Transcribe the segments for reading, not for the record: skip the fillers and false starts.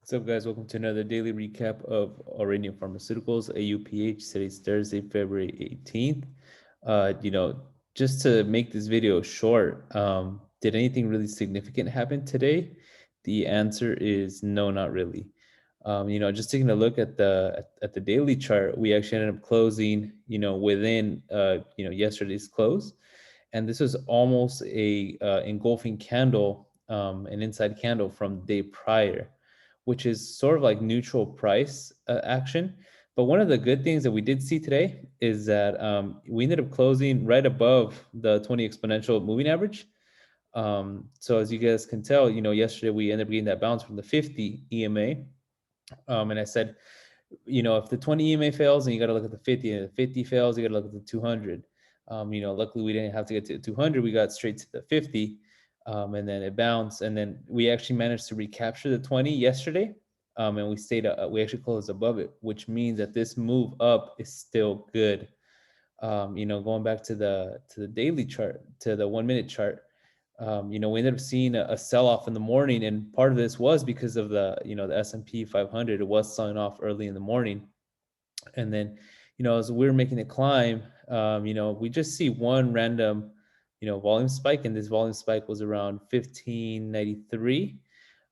What's up, guys? Welcome to another daily recap of Aurinia Pharmaceuticals, AUPH. Today's Thursday, February 18th. Just to make this video short, did anything really significant happen today? The answer is no, not really. Just taking a look at the daily chart, we actually ended up closing, within yesterday's close, and this was almost a engulfing candle, an inside candle from the day prior, which is sort of like neutral price action. But one of the good things that we did see today is that we ended up closing right above the 20 exponential moving average. So as you guys can tell, yesterday we ended up getting that bounce from the 50 EMA. And I said, if the 20 EMA fails, then you got to look at the 50, and if the 50 fails, you got to look at the 200. Luckily we didn't have to get to 200. We got straight to the 50, and then it bounced, and then we actually managed to recapture the 20 yesterday, and we stayed. We actually closed above it, which means that this move up is still good. Going back to the daily chart, to the 1 minute chart, we ended up seeing a sell-off in the morning, and part of this was because of the S&P 500. It was selling off early in the morning, and then as we were making the climb, we just see one random volume spike, and this volume spike was around 1593.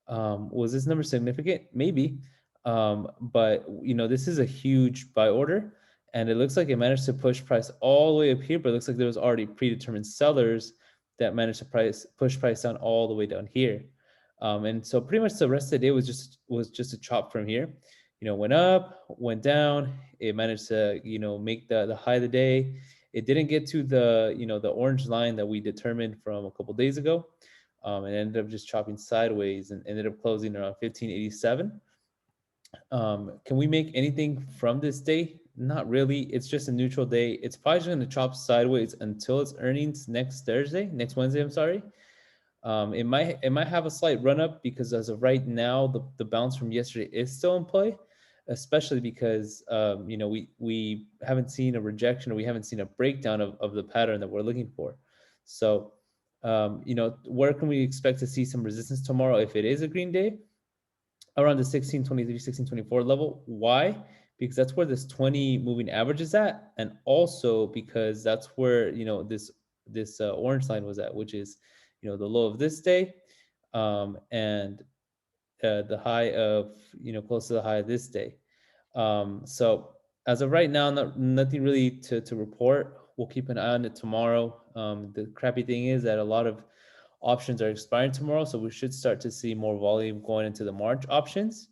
Was this number significant? Maybe. But this is a huge buy order, and it looks like it managed to push price all the way up here, but it looks like there was already predetermined sellers that managed to push price down all the way down here. And so pretty much the rest of the day was just a chop from here. Went up, went down. It managed to make the high of the day. It didn't get to the orange line that we determined from a couple days ago. And ended up just chopping sideways and ended up closing around 1587. Can we make anything from this day? Not really. It's just a neutral day. It's probably just going to chop sideways until its earnings next Wednesday. I'm sorry. It might have a slight run up because as of right now, the bounce from yesterday is still in play, especially because we haven't seen a rejection, or we haven't seen a breakdown of the pattern that we're looking for. So where can we expect to see some resistance tomorrow if it is a green day? Around the 1623, 1624 level. Why? Because that's where this 20 moving average is at, and also because that's where this orange line was at, which is the low of this day, and the high of close to the high of this day. So as of right now, nothing really to report. We'll keep an eye on it tomorrow. The crappy thing is that a lot of options are expiring tomorrow, so we should start to see more volume going into the March options.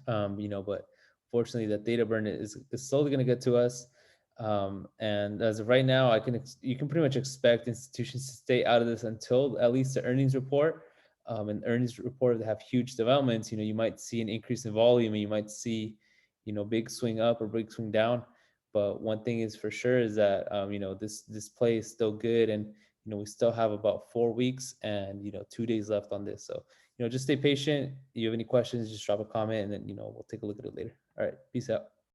But fortunately, that data burn is slowly going to get to us. And as of right now, you can pretty much expect institutions to stay out of this until at least the earnings report. And earnings report that have huge developments, you might see an increase in volume, and you might see, big swing up or big swing down. But one thing is for sure is that this play is still good, and we still have about 4 weeks and 2 days left on this. So just stay patient. If you have any questions, just drop a comment, and then we'll take a look at it later. All right, peace out.